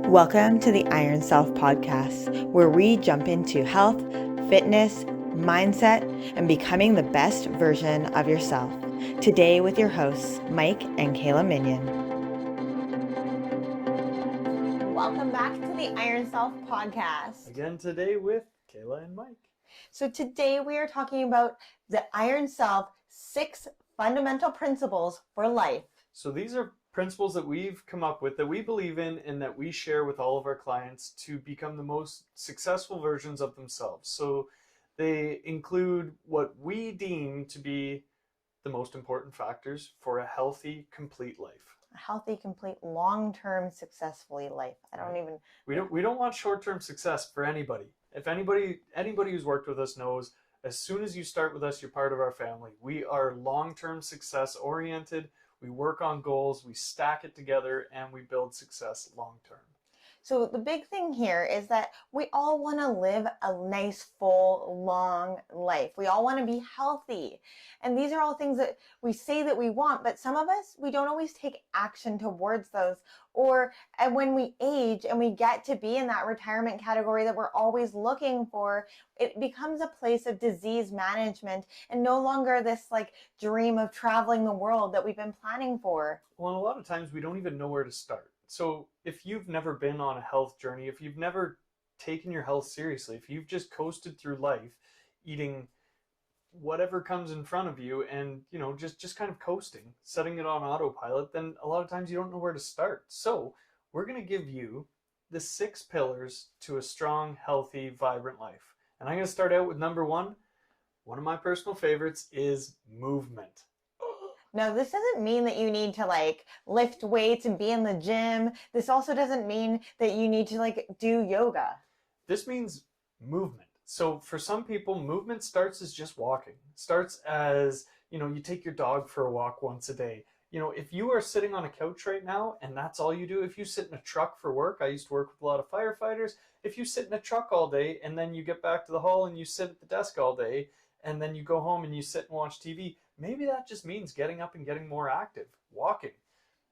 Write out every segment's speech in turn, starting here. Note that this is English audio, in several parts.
Welcome to the Iron Self podcast, where we jump into health, fitness, mindset, and becoming the best version of yourself. Today with your hosts, Mike and Kayla Minion. Welcome back to the Iron Self podcast. Again today with Kayla and Mike. So today we are talking about the Iron Self 6 fundamental principles for life. So these are principles that we've come up with, that we believe in, and that we share with all of our clients to become the most successful versions of themselves. So they include what we deem to be the most important factors for a healthy, complete life. A healthy, complete, long-term, successfully life. We don't want short-term success for anybody. If anybody who's worked with us knows, as soon as you start with us, you're part of our family. We are long-term success oriented. We work on goals, we stack it together, and we build success long-term. So the big thing here is that we all want to live a nice, full, long life. We all want to be healthy. And these are all things that we say that we want, but some of us, we don't always take action towards those. And when we age and we get to be in that retirement category that we're always looking for, it becomes a place of disease management and no longer this like dream of traveling the world that we've been planning for. Well, a lot of times we don't even know where to start. So if you've never been on a health journey, if you've never taken your health seriously, if you've just coasted through life eating whatever comes in front of you and, just kind of coasting, setting it on autopilot, then a lot of times you don't know where to start. So we're going to give you the 6 pillars to a strong, healthy, vibrant life. And I'm going to start out with number 1. One of my personal favorites is movement. Now, this doesn't mean that you need to lift weights and be in the gym. This also doesn't mean that you need to do yoga. This means movement. So for some people, movement starts as just walking. Starts as, you take your dog for a walk once a day. If you are sitting on a couch right now and that's all you do, if you sit in a truck for work, I used to work with a lot of firefighters. If you sit in a truck all day and then you get back to the hall and you sit at the desk all day and then you go home and you sit and watch TV, maybe that just means getting up and getting more active, walking,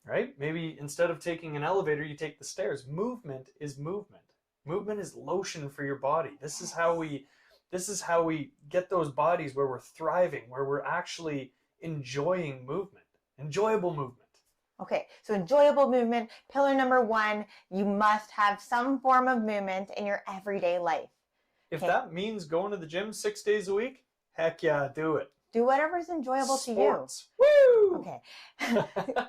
right? Maybe instead of taking an elevator, you take the stairs. Movement is movement. Movement is lotion for your body. This is how we get those bodies where we're thriving, where we're actually enjoying movement, enjoyable movement. Okay, so enjoyable movement. Pillar number 1, you must have some form of movement in your everyday life. If that means going to the gym 6 days a week, heck yeah, do it. Do whatever's enjoyable Sports. to you. Woo! Okay.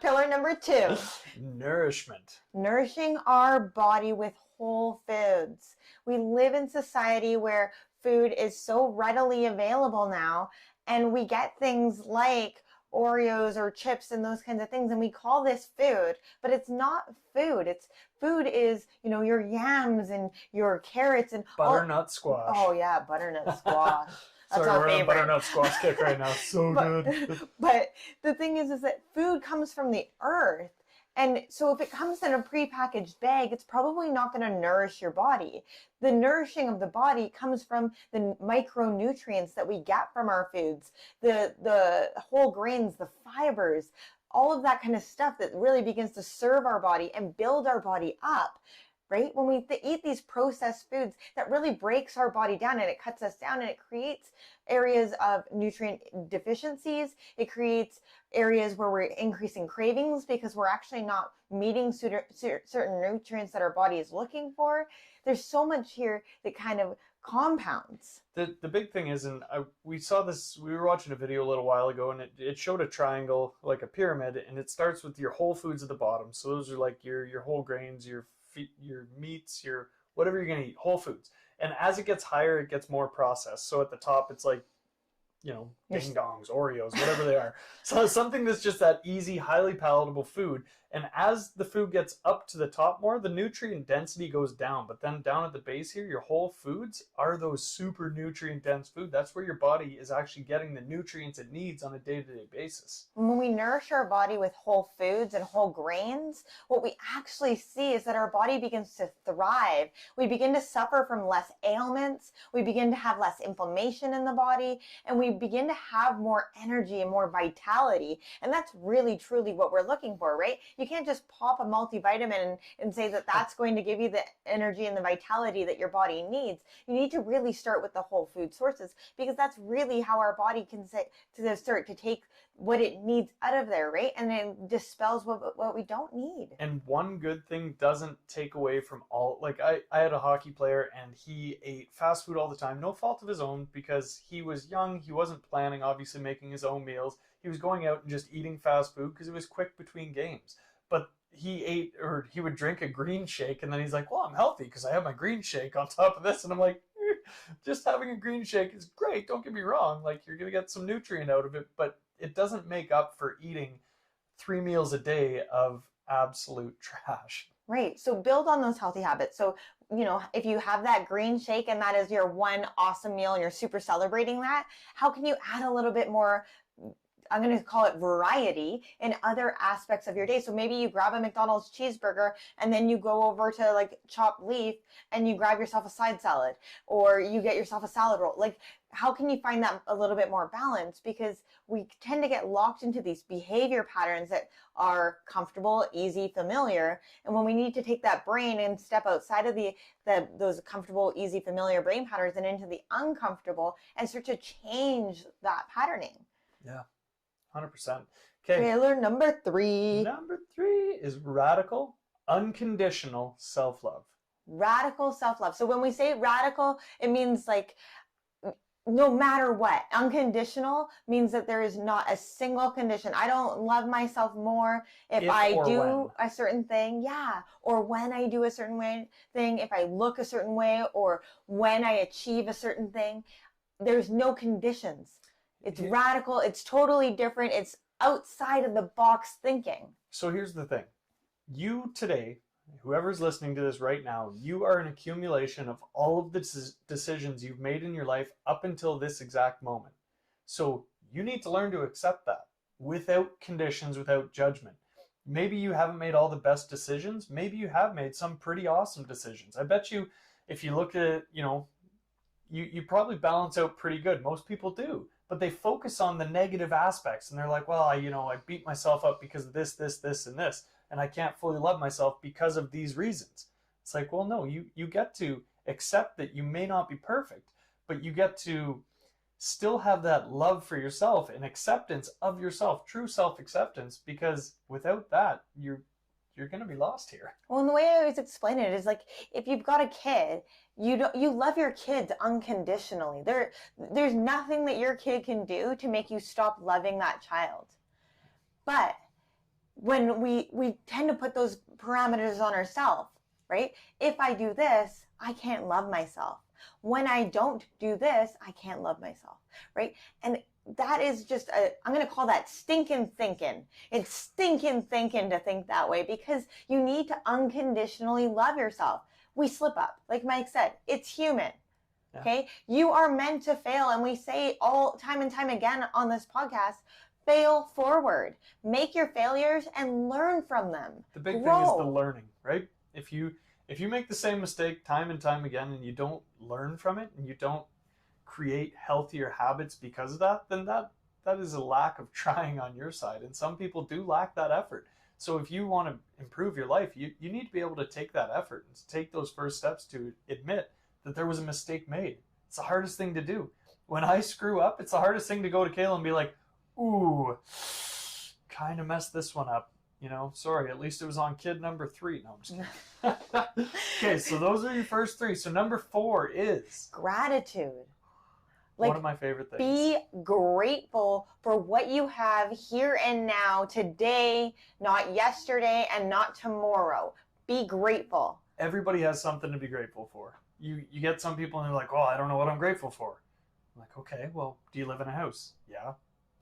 Pillar number 2. Nourishment. Nourishing our body with whole foods. We live in society where food is so readily available now, and we get things like Oreos or chips and those kinds of things, and we call this food, but it's not food. Food is, your yams and your carrots and Butternut squash. Oh yeah, butternut squash. That's Sorry, our we're on a favorite. butternut squash kick right now. So good. But the thing is that food comes from the earth. And so if it comes in a prepackaged bag, it's probably not going to nourish your body. The nourishing of the body comes from the micronutrients that we get from our foods, the whole grains, the fibers, all of that kind of stuff that really begins to serve our body and build our body up. Right? When we eat these processed foods, that really breaks our body down and it cuts us down and it creates areas of nutrient deficiencies. It creates areas where we're increasing cravings because we're actually not meeting certain nutrients that our body is looking for. There's so much here that kind of compounds. The big thing is, and we saw this, we were watching a video a little while ago, and it showed a triangle, like a pyramid, and it starts with your whole foods at the bottom. So those are like your whole grains, your meats, your whatever you're going to eat, whole foods. And as it gets higher, it gets more processed. So at the top, it's like, ding dongs, Oreos, whatever they are. So something that's just that easy, highly palatable food. And as the food gets up to the top more, the nutrient density goes down. But then down at the base here, your whole foods are those super nutrient dense food. That's where your body is actually getting the nutrients it needs on a day-to-day basis. When we nourish our body with whole foods and whole grains, what we actually see is that our body begins to thrive. We begin to suffer from less ailments. We begin to have less inflammation in the body, and we begin to have more energy and more vitality. And that's really, truly what we're looking for, right? You can't just pop a multivitamin and say that that's going to give you the energy and the vitality that your body needs. You need to really start with the whole food sources, because that's really how our body can start to take what it needs out of there, right? And then dispels what we don't need. And one good thing doesn't take away from all, like I had a hockey player and he ate fast food all the time, no fault of his own, because he was young, he wasn't planning obviously making his own meals. He was going out and just eating fast food because it was quick between games. But he would drink a green shake and then he's like, well, I'm healthy because I have my green shake on top of this. And I'm like, just having a green shake is great, don't get me wrong, like you're gonna get some nutrient out of it, but it doesn't make up for eating 3 meals a day of absolute trash. Right. So build on those healthy habits. So, if you have that green shake and that is your one awesome meal and you're super celebrating that, how can you add a little bit more, I'm going to call it variety, in other aspects of your day? So maybe you grab a McDonald's cheeseburger and then you go over to like chopped leaf and you grab yourself a side salad, or you get yourself a salad roll. Like, how can you find that a little bit more balanced? Because we tend to get locked into these behavior patterns that are comfortable, easy, familiar. And when we need to take that brain and step outside of those comfortable, easy, familiar brain patterns and into the uncomfortable and start to change that patterning. Yeah, 100%. Okay. Trailer number 3. Number 3 is radical, unconditional self-love. Radical self-love. So when we say radical, it means like no matter what. Unconditional means that there is not a single condition. I don't love myself more if I do a certain thing. Yeah. Or when I do a certain thing, if I look a certain way, or when I achieve a certain thing. There's no conditions. It's radical. It's totally different. It's outside of the box thinking. So here's the thing. You today, whoever's listening to this right now, you are an accumulation of all of the decisions you've made in your life up until this exact moment. So you need to learn to accept that without conditions, without judgment. Maybe you haven't made all the best decisions. Maybe you have made some pretty awesome decisions. I bet you, if you look at it, you probably balance out pretty good. Most people do. But they focus on the negative aspects and they're like, well, I beat myself up because of this, and this. And I can't fully love myself because of these reasons. It's like, well, no, you get to accept that you may not be perfect, but you get to still have that love for yourself and acceptance of yourself, true self-acceptance, because without that, you're going to be lost here. Well, and the way I always explain it is like, if you've got a kid, you love your kids unconditionally. There's nothing that your kid can do to make you stop loving that child. But when we tend to put those parameters on ourselves, right? If I do this, I can't love myself. When I don't do this, I can't love myself, right? And that is just I'm going to call that stinking thinking. It's stinking thinking to think that way, because you need to unconditionally love yourself. We slip up. Like Mike said, it's human. Yeah. Okay? You are meant to fail. And we say all time and time again on this podcast, fail forward. Make your failures and learn from them. The big thing is the learning, right? If you make the same mistake time and time again and you don't learn from it and you don't create healthier habits because of that, then that is a lack of trying on your side. And some people do lack that effort. So if you want to improve your life, you need to be able to take that effort and to take those first steps to admit that there was a mistake made. It's the hardest thing to do. When I screw up, it's the hardest thing to go to Kayla and be like, ooh, kind of messed this one up. Sorry, at least it was on kid number 3. No, I'm just kidding. Okay, so those are your first 3. So number 4 is gratitude. One of my favorite things. Be grateful for what you have here and now, today, not yesterday, and not tomorrow. Be grateful. Everybody has something to be grateful for. You get some people and they're like, oh, I don't know what I'm grateful for. I'm like, okay, well, do you live in a house? Yeah.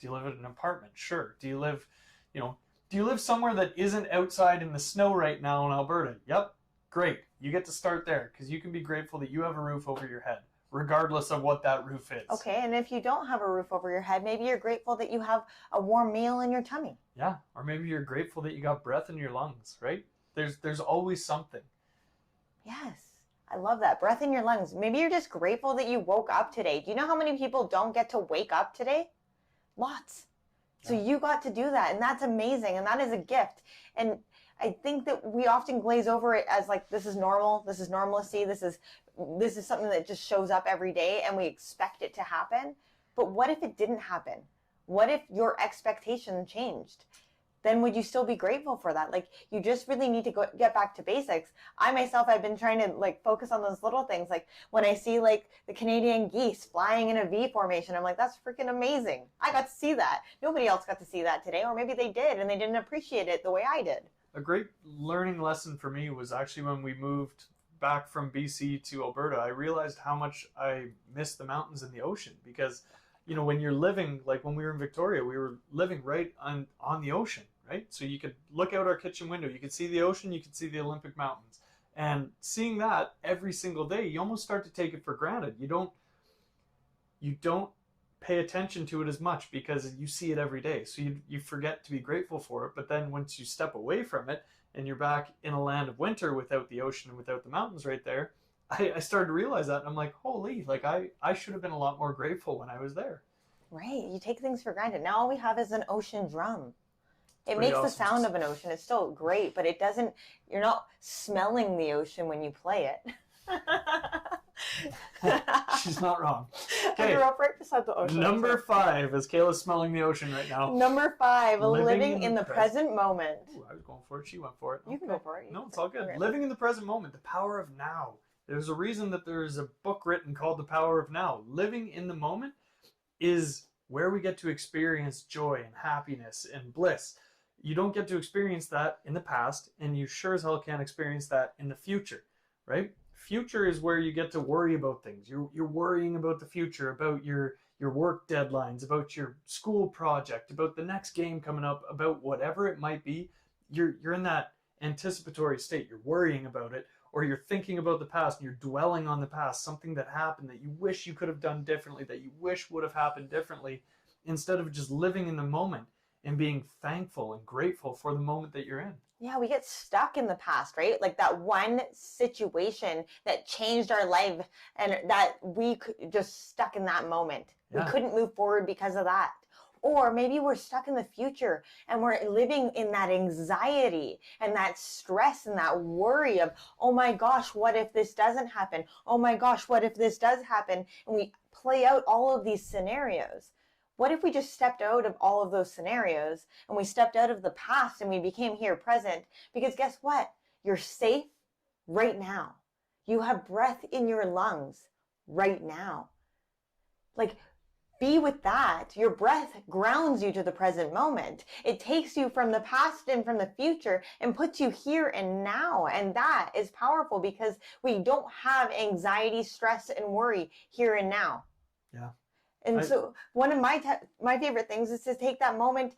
Do you live in an apartment? Sure. Do you live somewhere that isn't outside in the snow right now in Alberta? Yep. Great. You get to start there because you can be grateful that you have a roof over your head, regardless of what that roof is. Okay, and if you don't have a roof over your head, maybe you're grateful that you have a warm meal in your tummy. Yeah, or maybe you're grateful that you got breath in your lungs, right? There's always something. Yes. I love that. Breath in your lungs. Maybe you're just grateful that you woke up today. Do you know how many people don't get to wake up today? Lots. So you got to do that, and that's amazing, and that is a gift. And I think that we often glaze over it as like, this is normal, this is normalcy, this is something that just shows up every day, and we expect it to happen. But what if it didn't happen? What if your expectation changed? Then would you still be grateful for that? Like, you just really need to get back to basics. I myself, I've been trying to like focus on those little things. Like when I see like the Canadian geese flying in a V formation, I'm like, that's freaking amazing. I got to see that. Nobody else got to see that today, or maybe they did and they didn't appreciate it the way I did. A great learning lesson for me was actually when we moved back from BC to Alberta. I realized how much I missed the mountains and the ocean, because when you're living, like when we were in Victoria, we were living right on the ocean, right? So you could look out our kitchen window, you could see the ocean, you could see the Olympic Mountains. And seeing that every single day, you almost start to take it for granted. You don't pay attention to it as much because you see it every day. So you forget to be grateful for it. But then once you step away from it and you're back in a land of winter without the ocean and without the mountains right there, I started to realize that, and I'm like, holy, like I should have been a lot more grateful when I was there. Right. You take things for granted. Now all we have is an ocean drum. It Pretty makes awesome. the sound of an ocean. It's still great, but it doesn't, you're not smelling the ocean when you play it. She's not wrong. I grew up right beside the ocean. Number 5, as Kayla's smelling the ocean right now. Number 5, living in the present moment. Ooh, I was going for it. She went for it. You can go for it. No, it's all good. Okay. Living in the present moment, the power of now. There's a reason that there's a book written called The Power of Now. Living in the moment is where we get to experience joy and happiness and bliss. You don't get to experience that in the past, and you sure as hell can't experience that in the future, right? Future is where you get to worry about things. You're worrying about the future, about your work deadlines, about your school project, about the next game coming up, about whatever it might be. You're in that anticipatory state. You're worrying about it, or you're thinking about the past and you're dwelling on the past, something that happened that you wish you could have done differently, that you wish would have happened differently, instead of just living in the moment and being thankful and grateful for the moment that you're in. Yeah, we get stuck in the past, right? Like that one situation that changed our life, and that we just stuck in that moment. Yeah. We couldn't move forward because of that. Or maybe we're stuck in the future and we're living in that anxiety and that stress and that worry of, oh my gosh, what if this doesn't happen? Oh my gosh, what if this does happen? And we play out all of these scenarios. What if we just stepped out of all of those scenarios and we stepped out of the past and we became here present? Because guess what? You're safe right now. You have breath in your lungs right now. Like, be with that. Your breath grounds you to the present moment. It takes you from the past and from the future and puts you here and now. And that is powerful because we don't have anxiety, stress, and worry here and now. Yeah. And so one of my favorite things is to take that moment,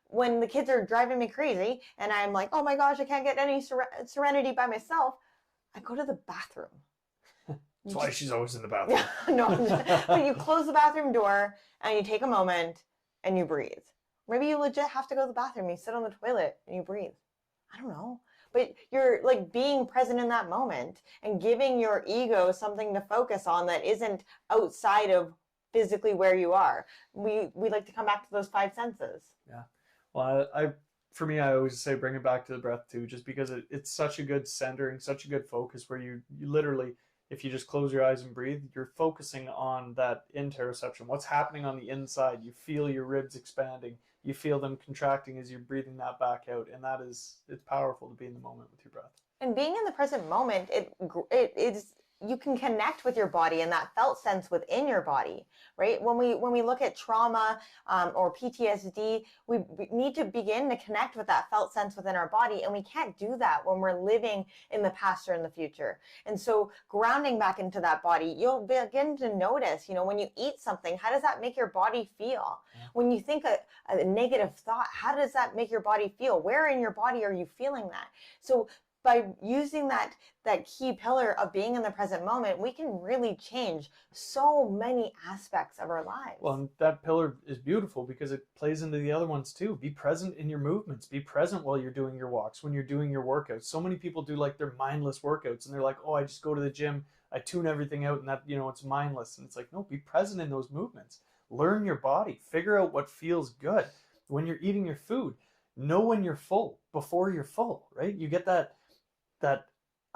when the kids are driving me crazy and I'm like, oh my gosh, I can't get any serenity by myself. I go to the bathroom. That's why she's always in the bathroom. No, but you close the bathroom door and you take a moment and you breathe. Maybe you legit have to go to the bathroom. You sit on the toilet and you breathe. I don't know. But you're like being present in that moment and giving your ego something to focus on that isn't outside of physically where you are. We like to come back to those 5 senses. Yeah. Well, for me, I always say bring it back to the breath too, just because it's such a good centering, such a good focus where you literally, if you just close your eyes and breathe, you're focusing on that interoception. What's happening on the inside? You feel your ribs expanding. You feel them contracting as you're breathing that back out. And it's powerful to be in the moment with your breath. And being in the present moment, it is, you can connect with your body and that felt sense within your body, right? When we look at trauma or PTSD, we need to begin to connect with that felt sense within our body, and we can't do that when we're living in the past or in the future. And so grounding back into that body, you'll begin to notice, when you eat something, how does that make your body feel? Yeah. When you think a negative thought, how does that make your body feel? Where in your body are you feeling that? So by using that key pillar of being in the present moment, we can really change so many aspects of our lives. Well, and that pillar is beautiful because it plays into the other ones too. Be present in your movements. Be present while you're doing your walks, when you're doing your workouts. So many people do like their mindless workouts and they're like, oh, I just go to the gym, I tune everything out and that, it's mindless. And it's like, no, be present in those movements. Learn your body. Figure out what feels good. When you're eating your food, know when you're full before you're full, right? You get that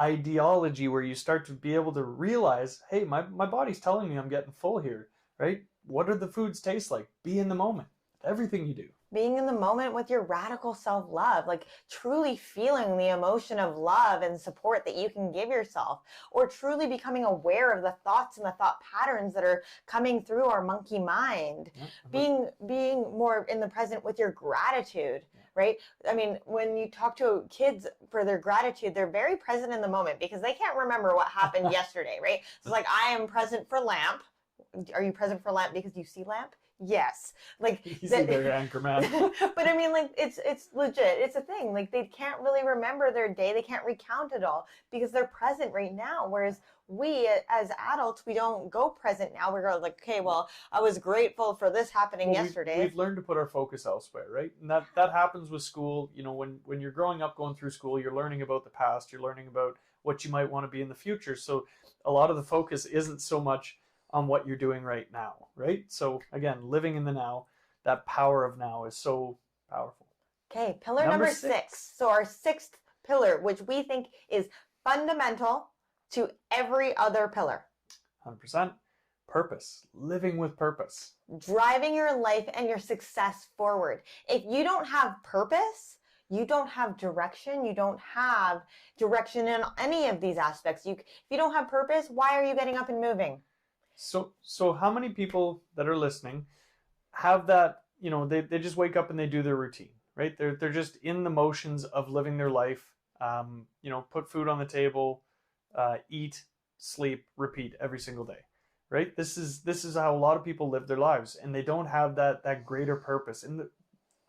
ideology where you start to be able to realize, hey, my body's telling me I'm getting full here, right? What do the foods taste like? Be in the moment. Everything you do. Being in the moment with your radical self-love, like truly feeling the emotion of love and support that you can give yourself, or truly becoming aware of the thoughts and the thought patterns that are coming through our monkey mind. Being more in the present with your gratitude, right? I mean, when you talk to kids for their gratitude, they're very present in the moment because they can't remember what happened yesterday, right? So like, I am present for lamp. Are you present for lamp because you see lamp? Yes. Like easy there, Anchorman. But I mean, like, it's legit. It's a thing. Like, they can't really remember their day. They can't recount it all because they're present right now. Whereas we as adults, we don't go present now. We're like, okay, well, I was grateful for this happening yesterday. We've learned to put our focus elsewhere, right? And that happens with school. When you're growing up, going through school, you're learning about the past. You're learning about what you might want to be in the future. So a lot of the focus isn't so much on what you're doing right now, right? So again, living in the now, that power of now is so powerful. Okay, pillar number 6. So our 6th pillar, which we think is fundamental to every other pillar. 100%. Purpose. Living with purpose. Driving your life and your success forward. If you don't have purpose, you don't have direction. You don't have direction in any of these aspects. If you don't have purpose, why are you getting up and moving? So how many people that are listening have that, they just wake up and they do their routine, right? They're just in the motions of living their life, put food on the table, eat, sleep, repeat every single day, right? This is how a lot of people live their lives, and they don't have that greater purpose. And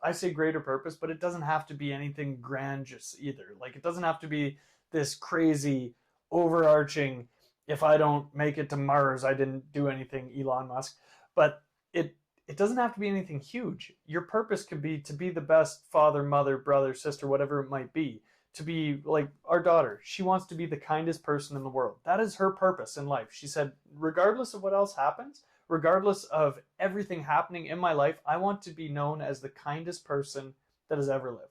I say greater purpose, but it doesn't have to be anything grandiose either. Like, it doesn't have to be this crazy, overarching, if I don't make it to Mars, I didn't do anything, Elon Musk. But it doesn't have to be anything huge. Your purpose could be to be the best father, mother, brother, sister, whatever it might be. To be like our daughter. She wants to be the kindest person in the world. That is her purpose in life. She said, regardless of what else happens, regardless of everything happening in my life, I want to be known as the kindest person that has ever lived.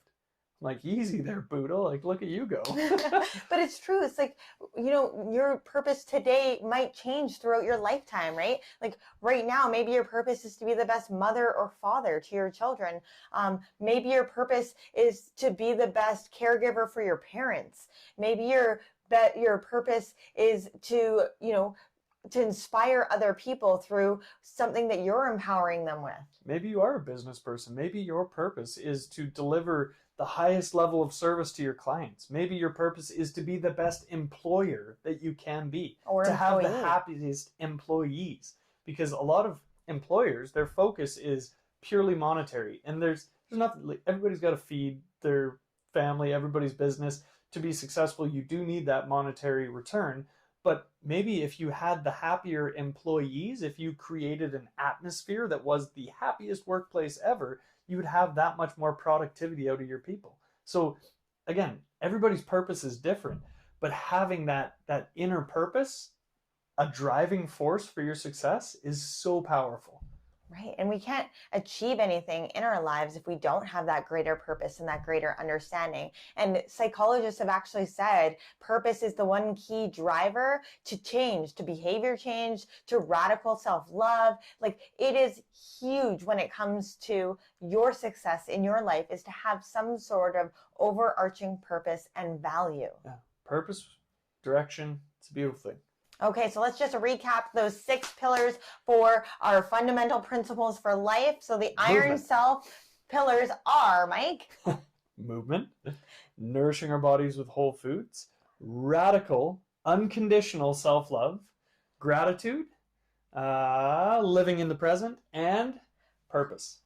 Like, easy there, Buddha. Like, look at you go. But it's true. It's like, your purpose today might change throughout your lifetime, right? Like, right now, maybe your purpose is to be the best mother or father to your children. Maybe your purpose is to be the best caregiver for your parents. Maybe your purpose is to inspire other people through something that you're empowering them with. Maybe you are a business person. Maybe your purpose is to deliver the highest level of service to your clients. Maybe your purpose is to be the best employer that you can be, or to have the happiest employees. Because a lot of employers, their focus is purely monetary, and there's nothing. Everybody's got to feed their family, everybody's business. To be successful, you do need that monetary return. But maybe if you had the happier employees, if you created an atmosphere that was the happiest workplace ever, you would have that much more productivity out of your people. So again, everybody's purpose is different, but having that inner purpose, a driving force for your success, is so powerful. Right. And we can't achieve anything in our lives if we don't have that greater purpose and that greater understanding. And psychologists have actually said purpose is the one key driver to change, to behavior change, to radical self-love. Like, it is huge when it comes to your success in your life, is to have some sort of overarching purpose and value. Yeah. Purpose, direction, it's a beautiful thing. Okay, so let's just recap those 6 pillars for our fundamental principles for life. So the iron self pillars are, Mike? Movement, nourishing our bodies with whole foods, radical, unconditional self-love, gratitude, living in the present, and purpose.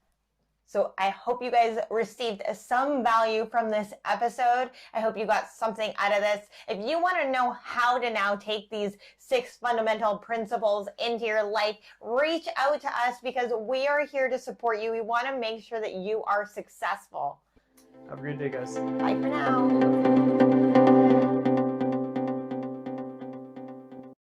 So I hope you guys received some value from this episode. I hope you got something out of this. If you want to know how to now take these 6 fundamental principles into your life, reach out to us because we are here to support you. We want to make sure that you are successful. Have a great day, guys. Bye for now.